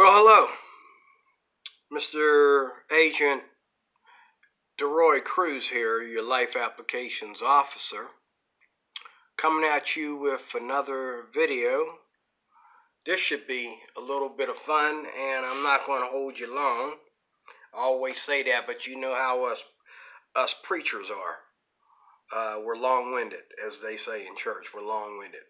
Well, hello, Mr. Agent DeRoy Cruz here, your life applications officer, coming at you with another video. This should be a little bit of fun, and I'm not going to hold you long. I always say that, but you know how us preachers are. We're long-winded, as they say in church. We're long-winded.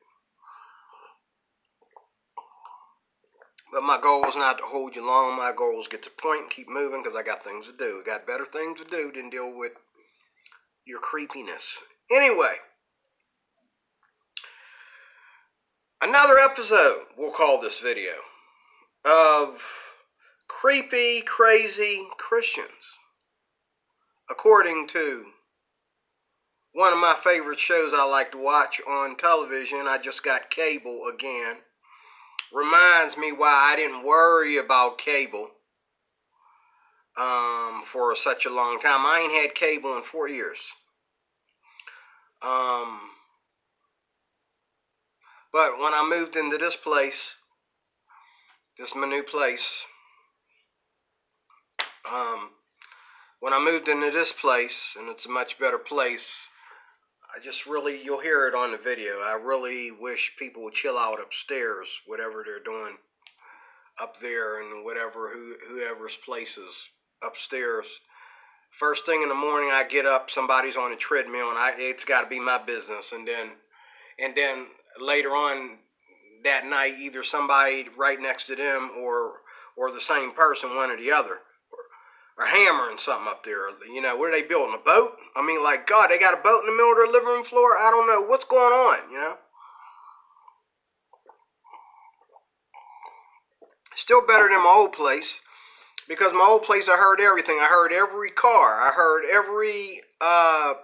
But my goal is not to hold you long. My goal is to get to the point and keep moving because I got things to do. I got better things to do than deal with your creepiness. Anyway, another episode, we'll call this video, of creepy, crazy Christians. According to one of my favorite shows I like to watch on television, I just got cable again. Reminds me why I didn't worry about cable for such a long time. I ain't had cable in 4 years. But when I moved into this place, this is my new place. When I moved into this place, and it's a much better place, I just really, you'll hear it on the video, I really wish people would chill out upstairs, whatever they're doing up there, and whoever's place is upstairs. First thing in the morning I get up, somebody's on a treadmill, and it's got to be my business. And then later on that night, either somebody right next to them or the same person, one or the other, are hammering something up there. You know, what are they building, a boat? I mean, like, God, they got a boat in the middle of their living room floor? I don't know. What's going on, you know? Still better than my old place, because my old place I heard everything. I heard every car. I heard every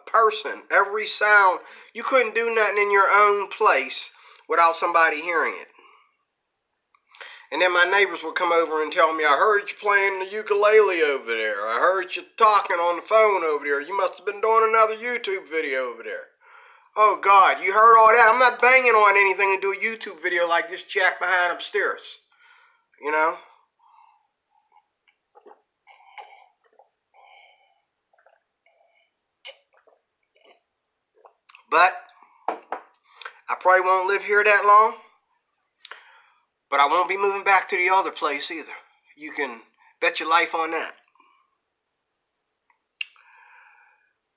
person, every sound. You couldn't do nothing in your own place without somebody hearing it. And then my neighbors would come over and tell me, I heard you playing the ukulele over there. I heard you talking on the phone over there. You must have been doing another YouTube video over there. Oh, God, you heard all that? I'm not banging on anything to do a YouTube video like this jack behind upstairs. You know? But I probably won't live here that long. But I won't be moving back to the other place either. You can bet your life on that.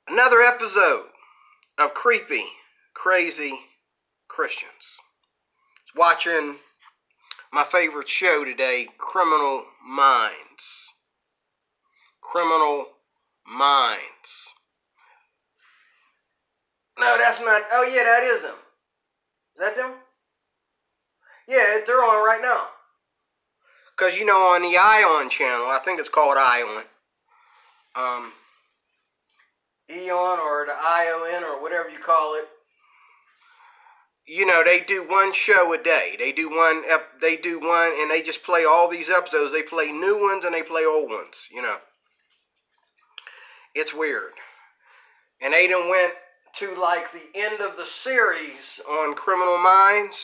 Another episode of creepy, crazy Christians. Watching my favorite show today, Criminal Minds. Criminal Minds. No, that's not. Oh, yeah, that is them. Is that them? Yeah, they're on right now. Because, you know, on the Ion channel, I think it's called Ion. Eon or the ION or whatever you call it. You know, they do one show a day. They do one, and they just play all these episodes. They play new ones and they play old ones, you know. It's weird. And they done went to, like, the end of the series on Criminal Minds.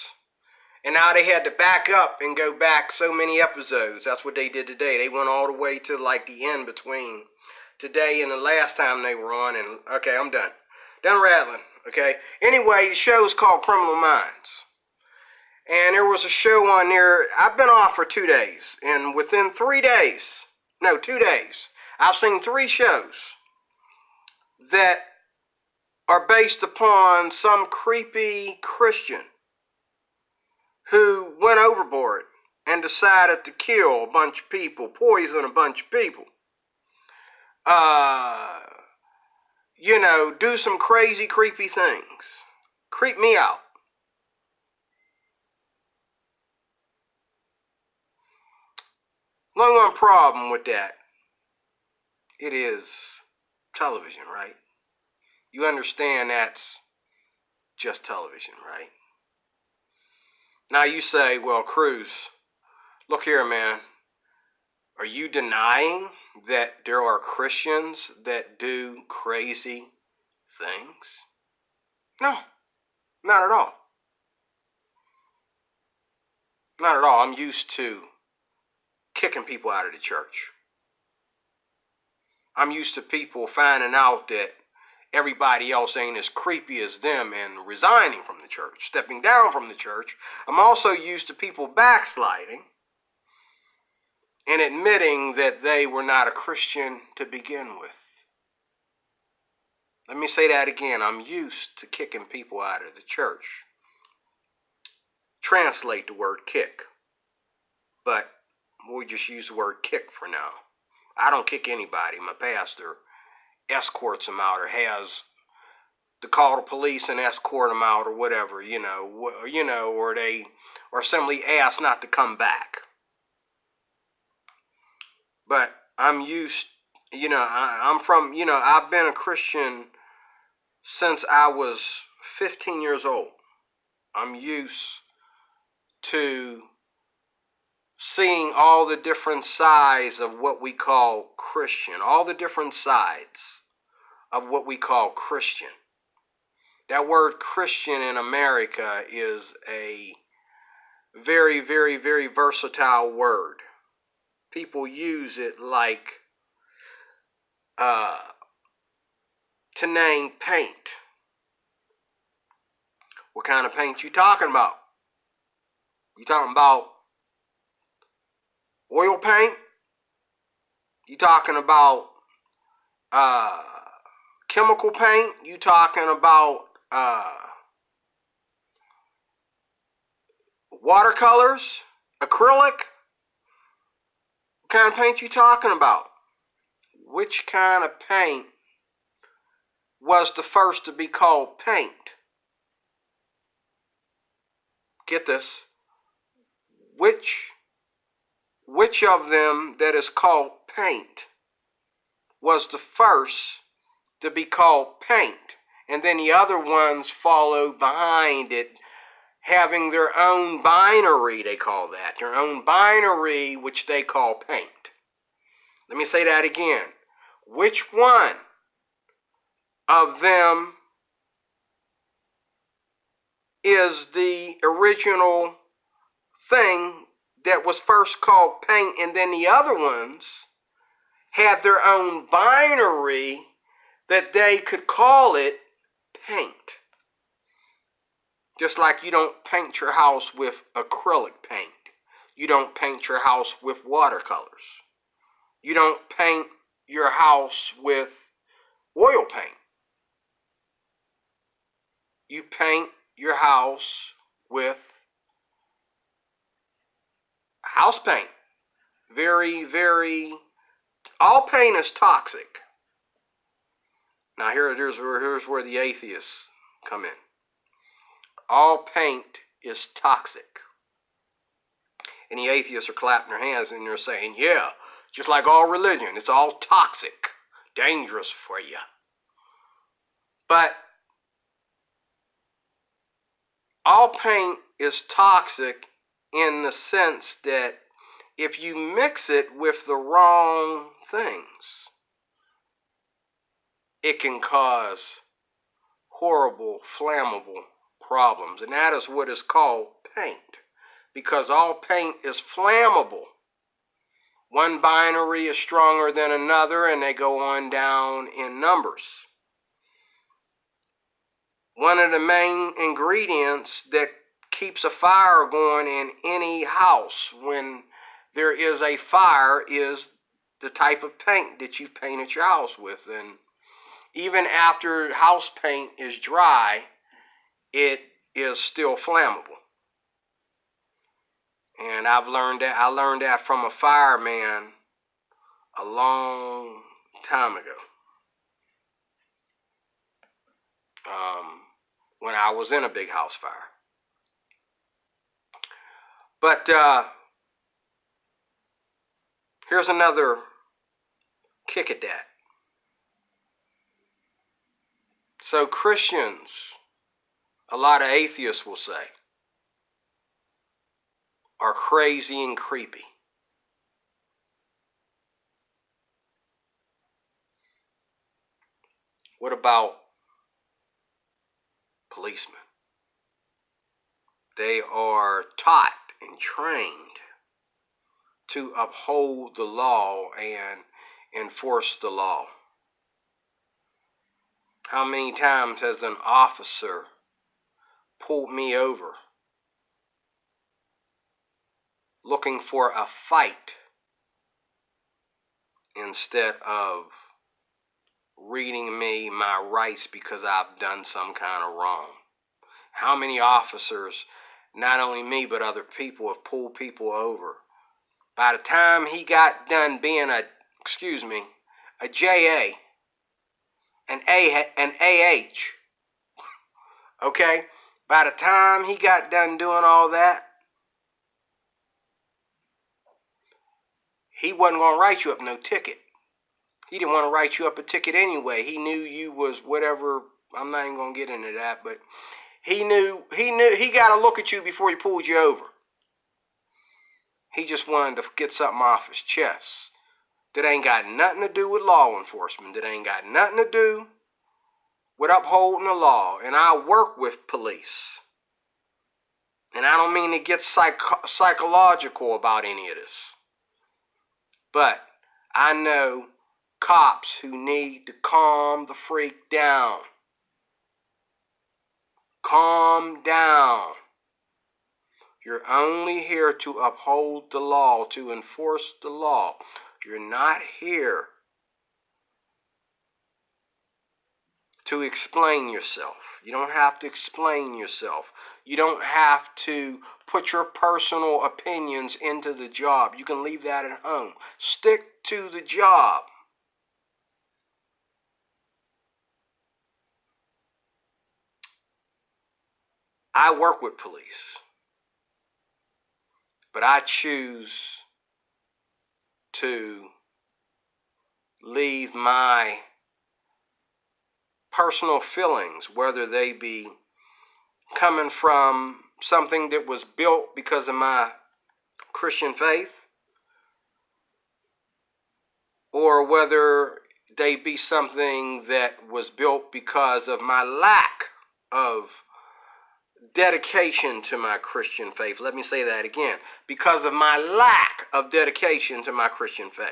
And now they had to back up and go back so many episodes. That's what they did today. They went all the way to, like, the end between today and the last time they were on. And, okay, I'm done. Done rattling, okay? Anyway, the show's called Criminal Minds. And there was a show on there. I've been off for 2 days. And within 2 days, I've seen 3 shows that are based upon some creepy Christian who went overboard and decided to kill a bunch of people, poison a bunch of people. You know, do some crazy, creepy things. Creep me out. Only one problem with that. It is television, right? You understand that's just television, right? Now you say, well, Cruz, look here, man. Are you denying that there are Christians that do crazy things? No, not at all. Not at all. I'm used to kicking people out of the church. I'm used to people finding out that everybody else ain't as creepy as them and resigning from the church, stepping down from the church. I'm also used to people backsliding and admitting that they were not a Christian to begin with. Let me say that again. I'm used to kicking people out of the church. Translate the word kick, but we'll just use the word kick for now. I don't kick anybody. My pastor escorts them out or has to call the police and escort them out or whatever, or simply ask not to come back. But I'm used, I've been a Christian since I was 15 years old. I'm used to seeing all the different sides of what we call Christian, all the different sides of what we call Christian. That word Christian in America is a very, very, very versatile word. People use it like to name paint. What kind of paint you talking about? You talking about oil paint? You talking about chemical paint? You talking about watercolors? Acrylic? What kind of paint you talking about? Which kind of paint was the first to be called paint? Get this. Which of them that is called paint was the first to be called paint? And then the other ones followed behind it, having their own binary, they call that. Their own binary, which they call paint. Let me say that again. Which one of them is the original thing that was first called paint, and then the other ones had their own binary that they could call it paint? Just like you don't paint your house with acrylic paint. You don't paint your house with watercolors. You don't paint your house with oil paint. You paint your house with house paint. Very, very, all paint is toxic. Now here's where the atheists come in. All paint is toxic. And the atheists are clapping their hands and they're saying, yeah, just like all religion, it's all toxic, dangerous for you. But all paint is toxic in the sense that if you mix it with the wrong things, it can cause horrible, flammable problems. And that is what is called paint. Because all paint is flammable. One binary is stronger than another, and they go on down in numbers. One of the main ingredients that keeps a fire going in any house when there is a fire is the type of paint that you've painted your house with. And even after house paint is dry, it is still flammable. And I learned that from a fireman a long time ago. When I was in a big house fire. But here's another kick at that. So Christians, a lot of atheists will say, are crazy and creepy. What about policemen? They are taught and trained to uphold the law and enforce the law? How many times has an officer pulled me over looking for a fight instead of reading me my rights because I've done some kind of wrong? How many officers, not only me but other people, have pulled people over? By the time he got done being a JA, an AH, okay? By the time he got done doing all that, he wasn't going to write you up no ticket. He didn't want to write you up a ticket anyway. He knew you was whatever. I'm not even going to get into that, but he got to look at you before he pulled you over. He just wanted to get something off his chest. That ain't got nothing to do with law enforcement. That ain't got nothing to do with upholding the law. And I work with police. And I don't mean to get psychological about any of this. But I know cops who need to calm the freak down. Calm down. You're only here to uphold the law, to enforce the law. You're not here to explain yourself. You don't have to explain yourself. You don't have to put your personal opinions into the job. You can leave that at home. Stick to the job. I work with police, but I choose to leave my personal feelings, whether they be coming from something that was built because of my Christian faith, or whether they be something that was built because of my lack of dedication to my Christian faith. Let me say that again. Because of my lack of dedication to my Christian faith.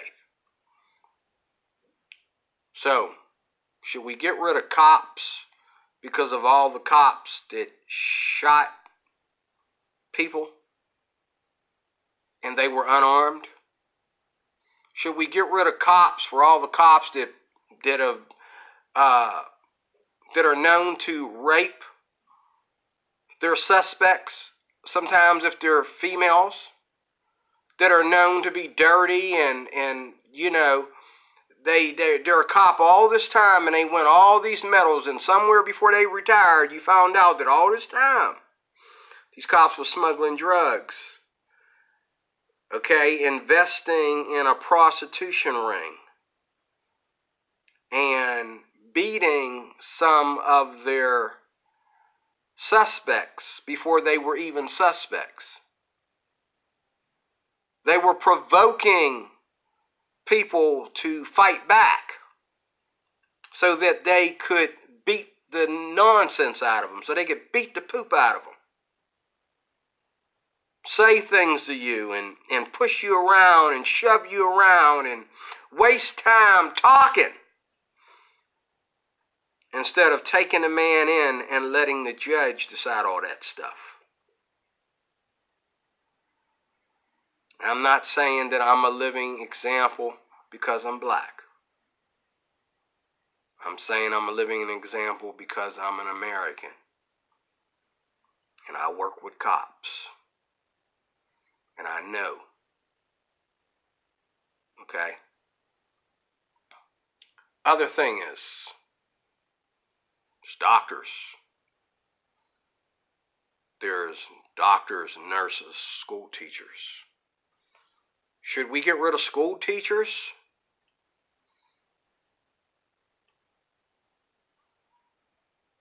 So, should we get rid of cops because of all the cops that shot people and they were unarmed? Should we get rid of cops for all the cops that are known to rape their suspects, sometimes if they're females, that are known to be dirty and you know, they're a cop all this time and they win all these medals, and somewhere before they retired you found out that all this time these cops were smuggling drugs, okay, investing in a prostitution ring, and beating some of their suspects before they were even suspects. They were provoking people to fight back so that they could beat the nonsense out of them, so they could beat the poop out of them. Say things to you and push you around and shove you around and waste time talking, instead of taking a man in and letting the judge decide all that stuff. I'm not saying that I'm a living example because I'm black. I'm saying I'm a living example because I'm an American. And I work with cops. And I know. Okay? Other thing is, there's doctors. There's doctors, nurses, school teachers. Should we get rid of school teachers?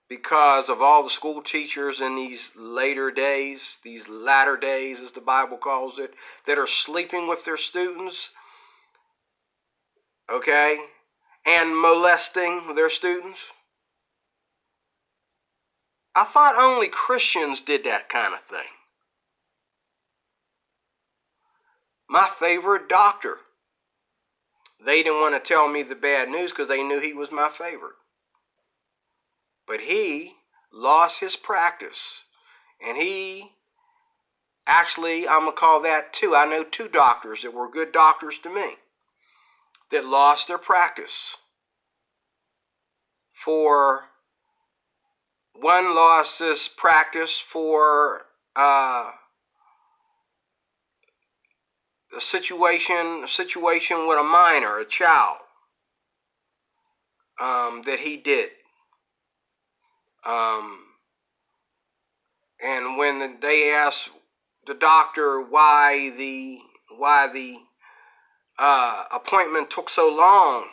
Because of all the school teachers in these latter days as the Bible calls it, that are sleeping with their students, okay, and molesting their students. I thought only Christians did that kind of thing. my favorite doctor. They didn't want to tell me the bad news because they knew he was my favorite. But he lost his practice. And he, actually, I'm going to call that two. I know two doctors that were good doctors to me that lost their practice. One lost his practice for a situation with a minor, a child, that he did. And when they asked the doctor why the appointment took so long,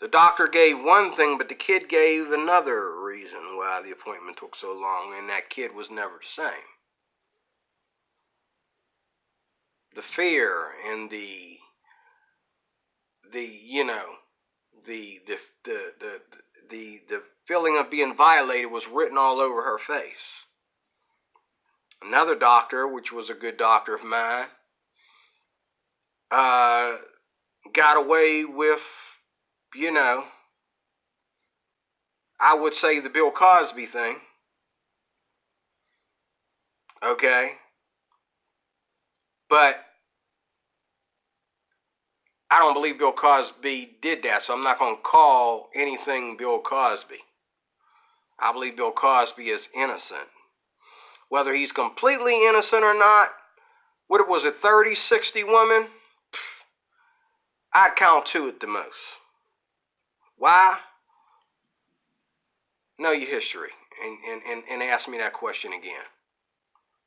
the doctor gave one thing, but the kid gave another reason why the appointment took so long, and that kid was never the same. The fear and the feeling of being violated was written all over her face. Another doctor, which was a good doctor of mine, got away with, I would say the Bill Cosby thing. Okay? But I don't believe Bill Cosby did that, so I'm not going to call anything Bill Cosby. I believe Bill Cosby is innocent. Whether he's completely innocent or not, what was it, 30, 60 women? I'd count two at the most. Why? Know your history and ask me that question again.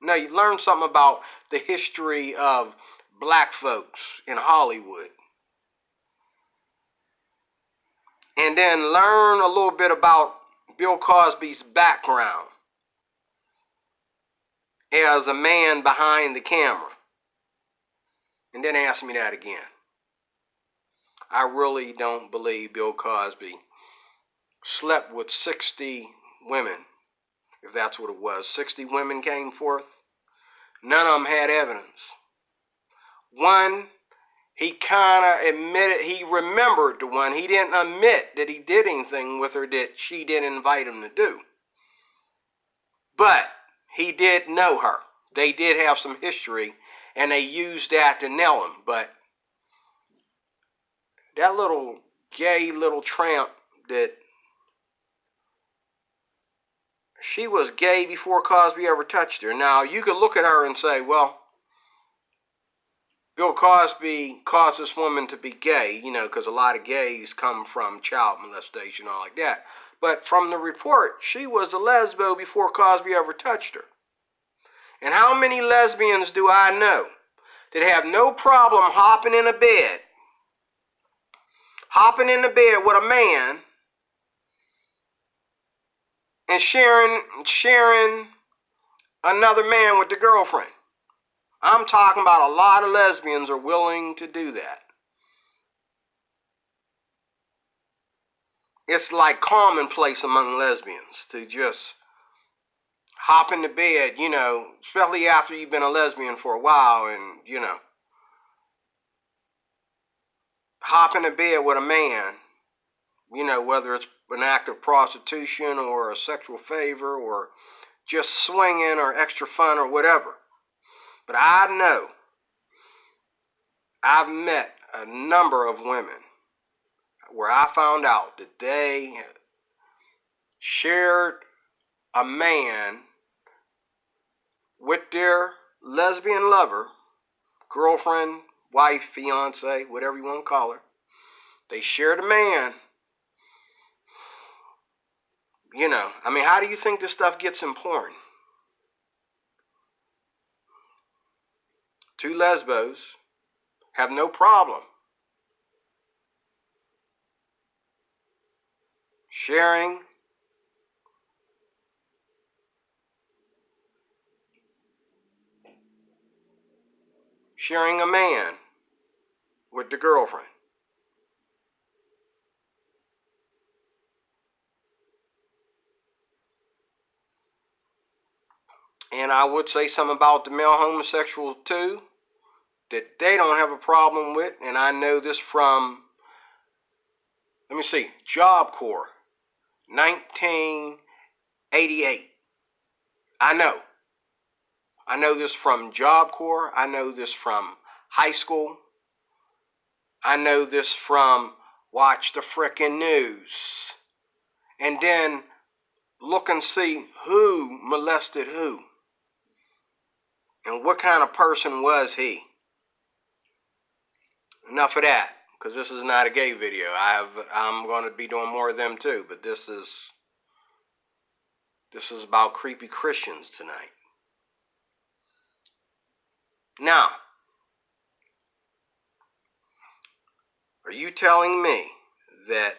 Now, you learn something about the history of black folks in Hollywood. And then learn a little bit about Bill Cosby's background as a man behind the camera. And then ask me that again. I really don't believe Bill Cosby slept with 60 women, if that's what it was. 60 women came forth. None of them had evidence. One, he kind of admitted, he remembered the one. He didn't admit that he did anything with her that she didn't invite him to do. But he did know her. They did have some history, and they used that to nail him. But that little gay little tramp that she was gay before Cosby ever touched her. Now, you could look at her and say, well, Bill Cosby caused this woman to be gay, because a lot of gays come from child molestation and all like that. But from the report, she was a lesbo before Cosby ever touched her. And how many lesbians do I know that have no problem hopping in a bed with a man and sharing another man with the girlfriend? I'm talking about a lot of lesbians are willing to do that. It's like commonplace among lesbians to just hop in the bed, especially after you've been a lesbian for a while and, hop in the bed with a man, whether it's an act of prostitution or a sexual favor or just swinging or extra fun or whatever. But I know I've met a number of women where I found out that they shared a man with their lesbian lover, girlfriend, wife, fiance, whatever you want to call her. They shared a man. How do you think this stuff gets in porn? Two lesbos have no problem sharing a man with the girlfriend. And I would say something about the male homosexual too, that they don't have a problem with. And I know this from, let me see, Job Corps, 1988. I know this from Job Corps. I know this from high school. I know this from watch the frickin' news. And then look and see who molested who. And what kind of person was he? Enough of that, because this is not a gay video. I'm going to be doing more of them too, but this is about creepy Christians tonight. Now, are you telling me that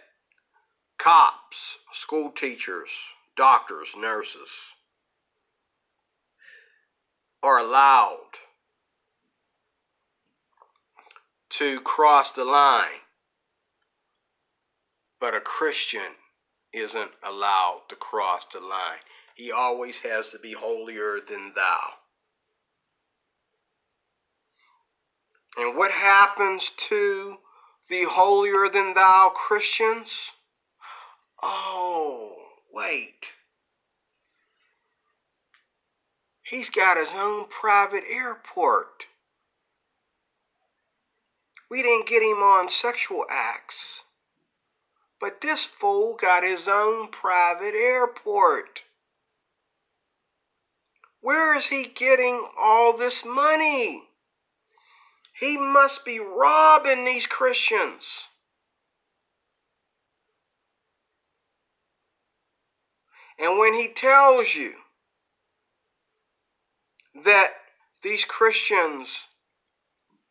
cops, school teachers, doctors, nurses are allowed to cross the line, but a Christian isn't allowed to cross the line? He always has to be holier than thou. And what happens to the holier than thou Christians? Oh, wait. He's got his own private airport. We didn't get him on sexual acts, but this fool got his own private airport. Where is he getting all this money? He must be robbing these Christians. And when he tells you that these Christians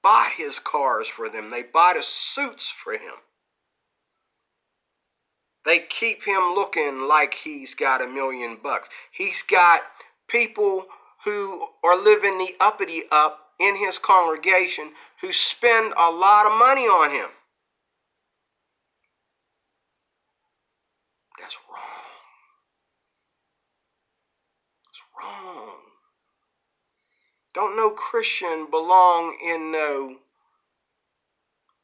bought his cars for them, they bought his suits for him, they keep him looking like he's got $1 million. He's got people who are living the uppity up in his congregation who spend a lot of money on him. That's wrong. It's wrong. Don't no Christian belong in no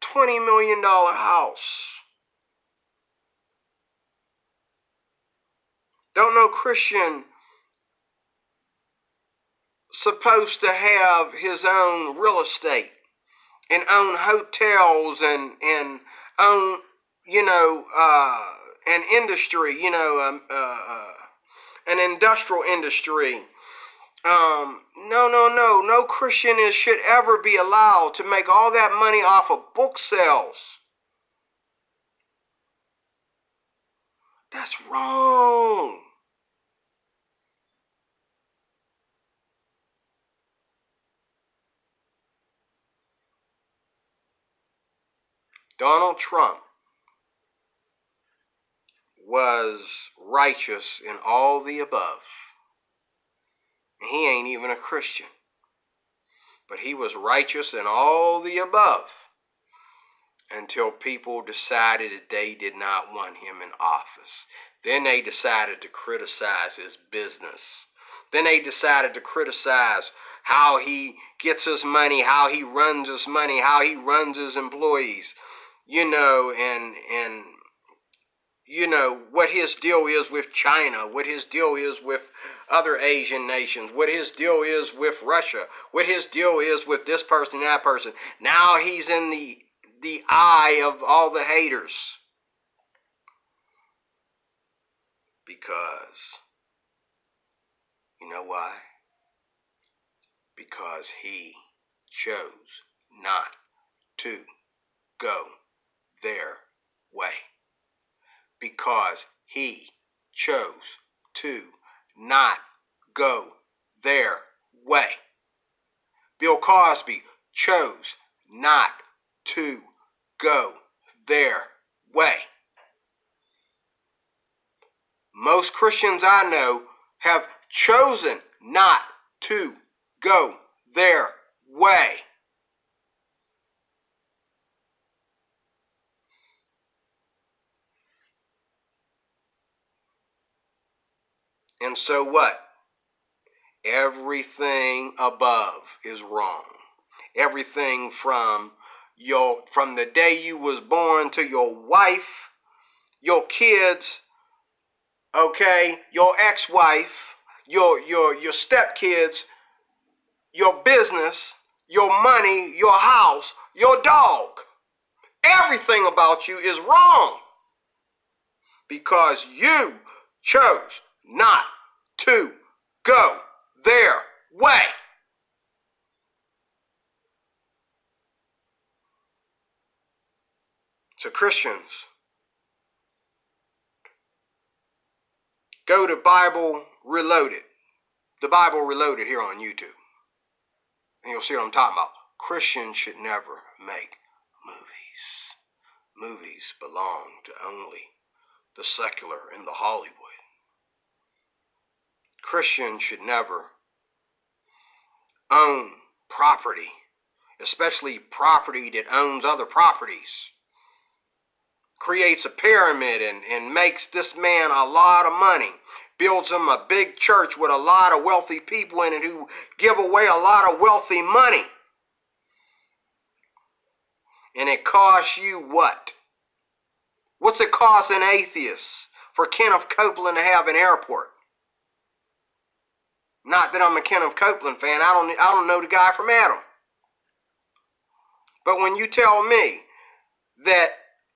$20 million house. Don't no Christian supposed to have his own real estate and own hotels and own, an industry, an industrial industry. No Christian should ever be allowed to make all that money off of book sales. That's wrong. Donald Trump was righteous in all the above. He ain't even a Christian. But he was righteous in all the above until people decided that they did not want him in office. Then they decided to criticize his business. Then they decided to criticize how he gets his money, how he runs his money, how he runs his employees, and what his deal is with China, what his deal is with other Asian nations, what his deal is with Russia, what his deal is with this person, that person. Now he's in the eye of all the haters. Because, you know why? Because he chose not to go their way. Because he chose to not go their way. Bill Cosby chose not to go their way. Most Christians I know have chosen not to go their way. And so what? Everything above is wrong. Everything from the day you was born to your wife, your kids, okay, your ex-wife, your stepkids, your business, your money, your house, your dog. Everything about you is wrong because you chose not to go their way. So Christians, go to Bible Reloaded, the Bible Reloaded here on YouTube, and you'll see what I'm talking about. Christians should never make movies. Movies belong to only the secular and the Hollywood. Christians should never own property, especially property that owns other properties. Creates a pyramid and makes this man a lot of money. Builds him a big church with a lot of wealthy people in it who give away a lot of wealthy money. And it costs you what? What's it cost an atheist for Kenneth Copeland to have an airport? Not that I'm a Kenneth Copeland fan. I don't know the guy from Adam. But when you tell me that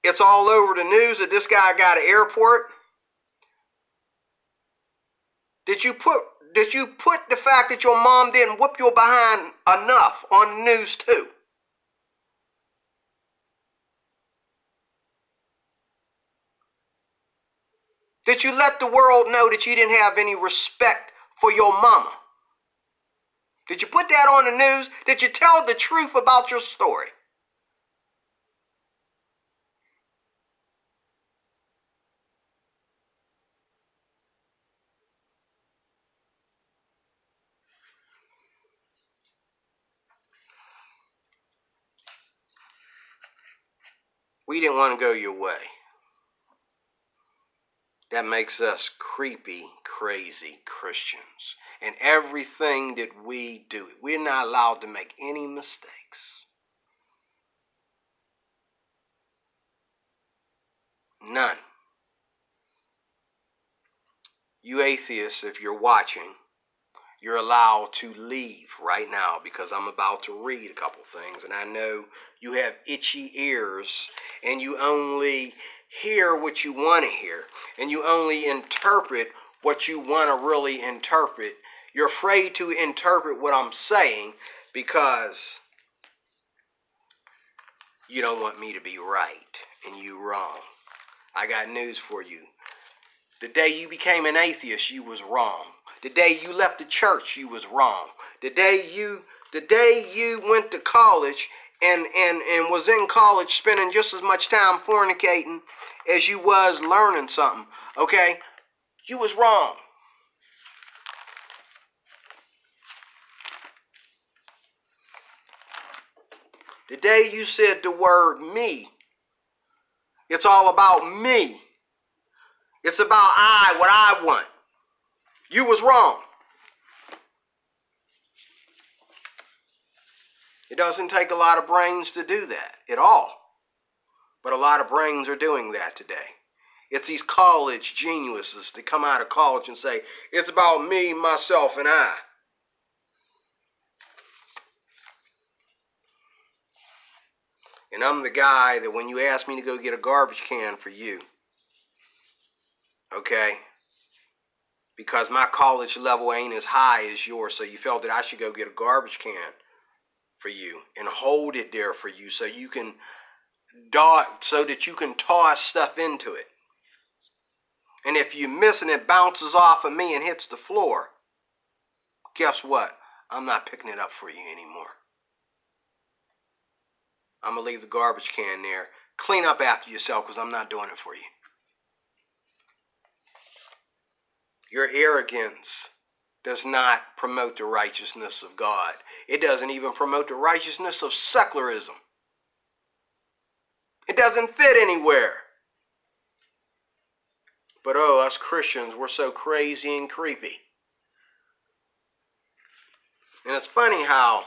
it's all over the news that this guy got an airport, did you put the fact that your mom didn't whoop your behind enough on the news too? Did you let the world know that you didn't have any respect for your mama? Did you put that on the news? Did you tell the truth about your story? We didn't want to go your way. That makes us creepy, crazy Christians. And everything that we do, we're not allowed to make any mistakes. None. You atheists, if you're watching, you're allowed to leave right now because I'm about to read a couple things. And I know you have itchy ears and you only hear what you want to hear. And you only interpret what you want to really interpret. You're afraid to interpret what I'm saying because you don't want me to be right and you wrong. I got news for you. The day you became an atheist, you was wrong. The day you left the church, you was wrong. The day you went to college and was in college spending just as much time fornicating as you was learning something, okay? You was wrong. The day you said the word me, it's all about me. It's about what I want. You was wrong. It doesn't take a lot of brains to do that at all. But a lot of brains are doing that today. It's these college geniuses that come out of college and say, it's about me, myself, and I. And I'm the guy that when you ask me to go get a garbage can for you, okay, because my college level ain't as high as yours, so you felt that I should go get a garbage can for you and hold it there for you so you can so that you can toss stuff into it. And if you miss and it bounces off of me and hits the floor, guess what? I'm not picking it up for you anymore. I'm going to leave the garbage can there. Clean up after yourself because I'm not doing it for you. Your arrogance does not promote the righteousness of God. It doesn't even promote the righteousness of secularism. It doesn't fit anywhere. But us Christians, we're so crazy and creepy. And it's funny how,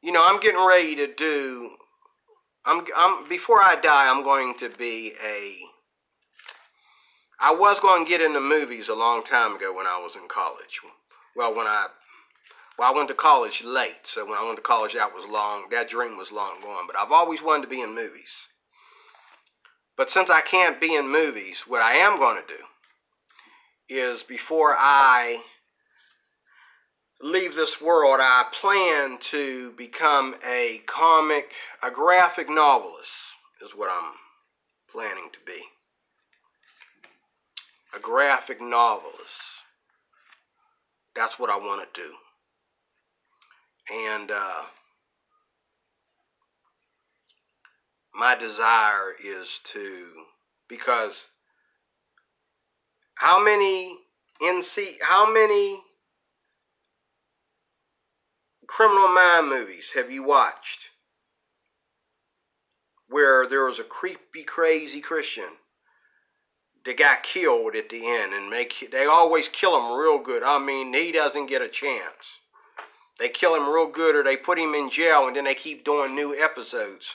I'm getting ready to do, before I die, I'm going to be I was going to get into movies a long time ago when I was in college. Well, I went to college late, so when I went to college, that dream was long gone. But I've always wanted to be in movies. But since I can't be in movies, what I am going to do is, before I leave this world, I plan to become a graphic novelist, is what I'm planning to be. A graphic novelist. That's what I want to do. And my desire is because how many Criminal Mind movies have you watched where there was a creepy, crazy Christian that got killed at the end, and they always kill him real good. I mean, he doesn't get a chance. They kill him real good, or they put him in jail, and then they keep doing new episodes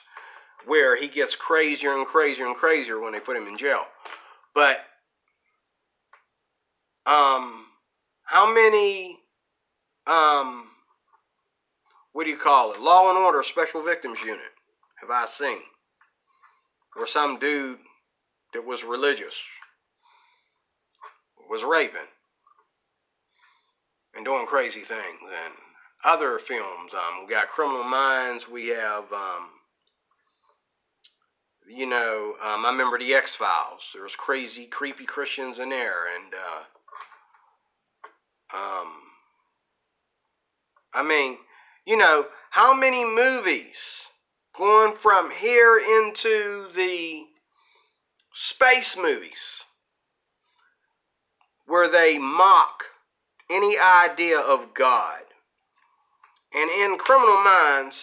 where he gets crazier and crazier and crazier when they put him in jail. But how many Law and Order Special Victims Unit have I seen? Where some dude that was religious was raping and doing crazy things. And other films, we got Criminal Minds, we have I remember the X-Files. There was crazy, creepy Christians in there, and how many movies going from here into the space movies where they mock any idea of God? And in Criminal Minds,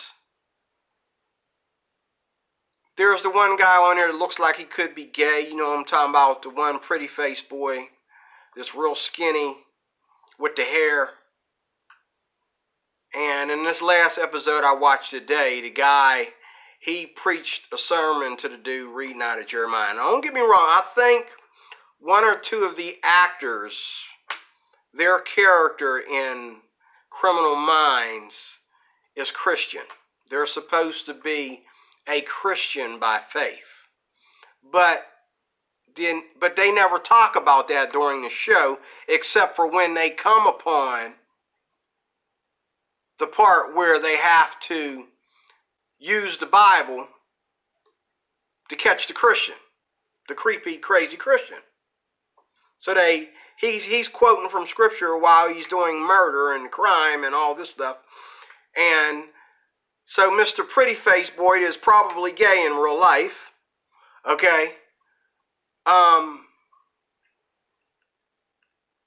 there's the one guy on there that looks like he could be gay. You know what I'm talking about? The one pretty faced boy that's real skinny with the hair. And in this last episode I watched today, the guy, he preached a sermon to the dude reading out of Jeremiah. Now, don't get me wrong, I think one or two of the actors, their character in Criminal Minds is Christian. They're supposed to be a Christian by faith. But they never talk about that during the show, except for when they come upon the part where they have to use the Bible to catch the Christian, the creepy, crazy Christian. So he's quoting from Scripture while he's doing murder and crime and all this stuff. And so Mr. Pretty Face Boy is probably gay in real life. Okay?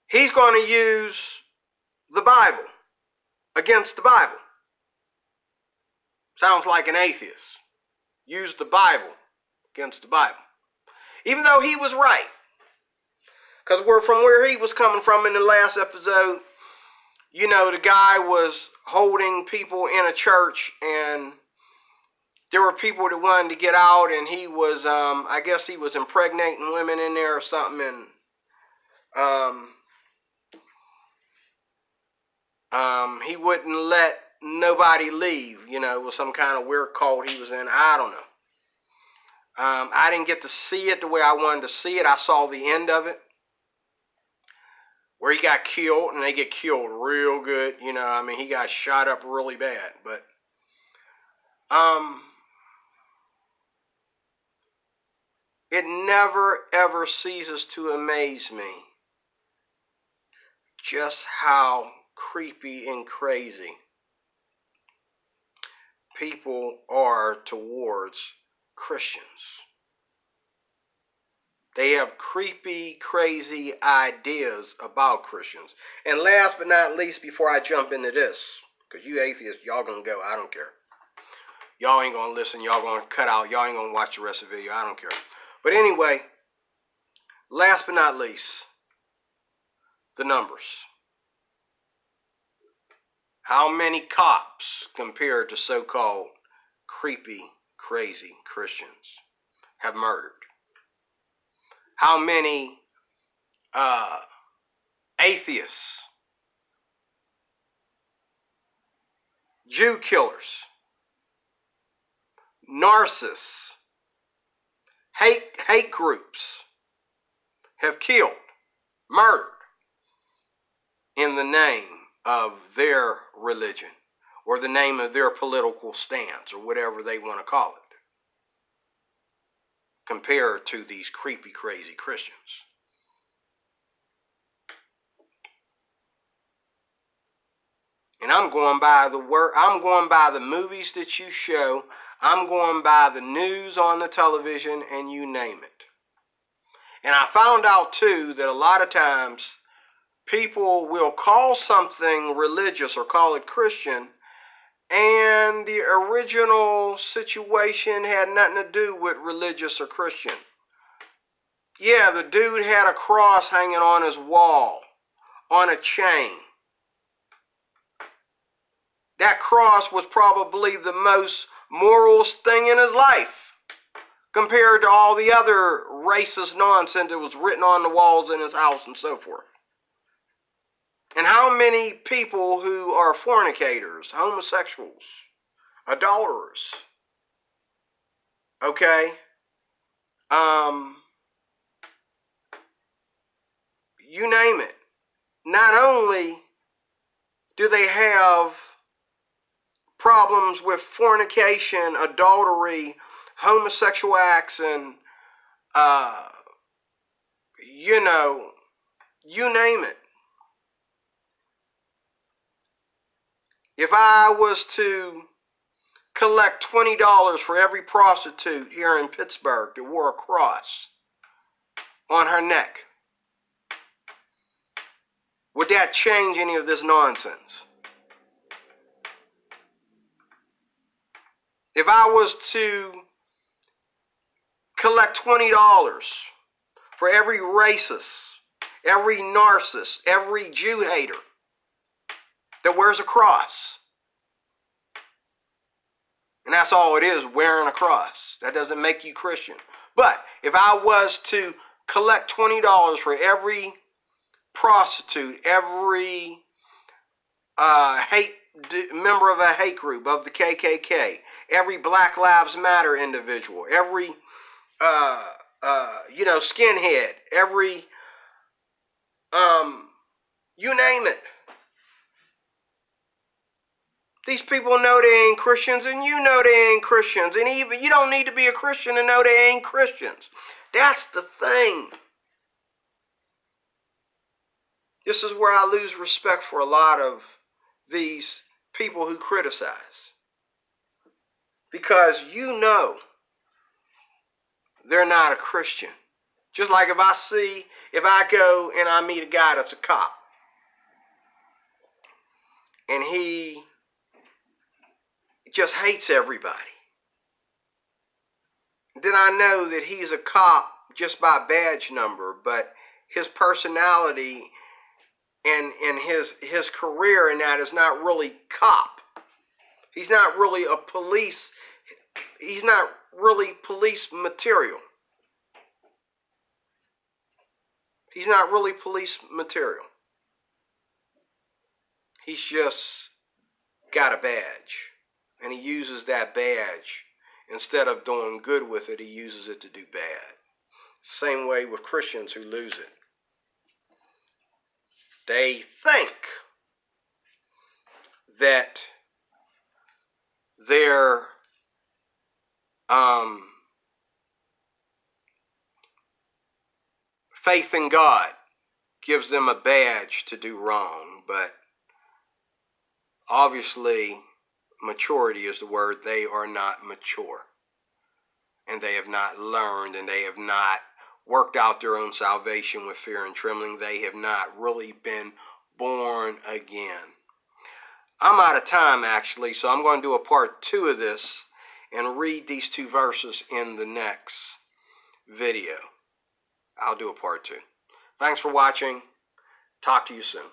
He's going to use the Bible against the Bible. Sounds like an atheist. Use the Bible against the Bible. Even though he was right. Because from where he was coming from in the last episode, the guy was holding people in a church, and there were people that wanted to get out, and he was, I guess he was impregnating women in there or something, and he wouldn't let nobody leave, with some kind of weird cult he was in. I don't know. I didn't get to see it the way I wanted to see it. I saw the end of it, where he got killed, and they get killed real good. He got shot up really bad. But it never, ever ceases to amaze me just how creepy and crazy people are towards Christians. They have creepy, crazy ideas about Christians. And last but not least, before I jump into this, because you atheists, y'all gonna go, I don't care. Y'all ain't gonna listen, y'all gonna cut out, y'all ain't gonna watch the rest of the video, I don't care. But anyway, last but not least, the numbers. How many cops compared to so-called creepy, crazy Christians have murdered? How many atheists, Jew killers, narcissists, hate groups have killed, murdered in the name of their religion or the name of their political stance or whatever they want to call it, compared to these creepy, crazy Christians? And I'm going by the word. I'm going by the movies that you show. I'm going by the news on the television, and you name it. And I found out too that a lot of times people will call something religious or call it Christian, and the original situation had nothing to do with religious or Christian. Yeah, the dude had a cross hanging on his wall on a chain. That cross was probably the most moralist thing in his life compared to all the other racist nonsense that was written on the walls in his house and so forth. And how many people who are fornicators, homosexuals, adulterers, okay, you name it. Not only do they have problems with fornication, adultery, homosexual acts, and, you name it. If I was to collect $20 for every prostitute here in Pittsburgh that wore a cross on her neck, would that change any of this nonsense? If I was to collect $20 for every racist, every narcissist, every Jew hater that wears a cross, and that's all it is, wearing a cross. That doesn't make you Christian. But if I was to collect $20 for every prostitute, every member of a hate group, of the KKK, every Black Lives Matter individual, every skinhead, every you name it. These people know they ain't Christians, and you know they ain't Christians, and even you don't need to be a Christian to know they ain't Christians. That's the thing. This is where I lose respect for a lot of these people who criticize. Because you know they're not a Christian. Just like if I go and I meet a guy that's a cop, and he just hates everybody, then I know that he's a cop just by badge number, but his personality and his career in that is not really cop. He's not really a police. He's not really police material. He's not really police material. He's just got a badge. And he uses that badge. Instead of doing good with it, he uses it to do bad. Same way with Christians who lose it. They think that their faith in God gives them a badge to do wrong, but obviously maturity is the word. They are not mature, and they have not learned, and they have not worked out their own salvation with fear and trembling. They have not really been born again. I'm out of time, actually, so I'm going to do a part 2 of this and read these 2 verses in the next video. I'll do a part 2. Thanks for watching. Talk to you soon.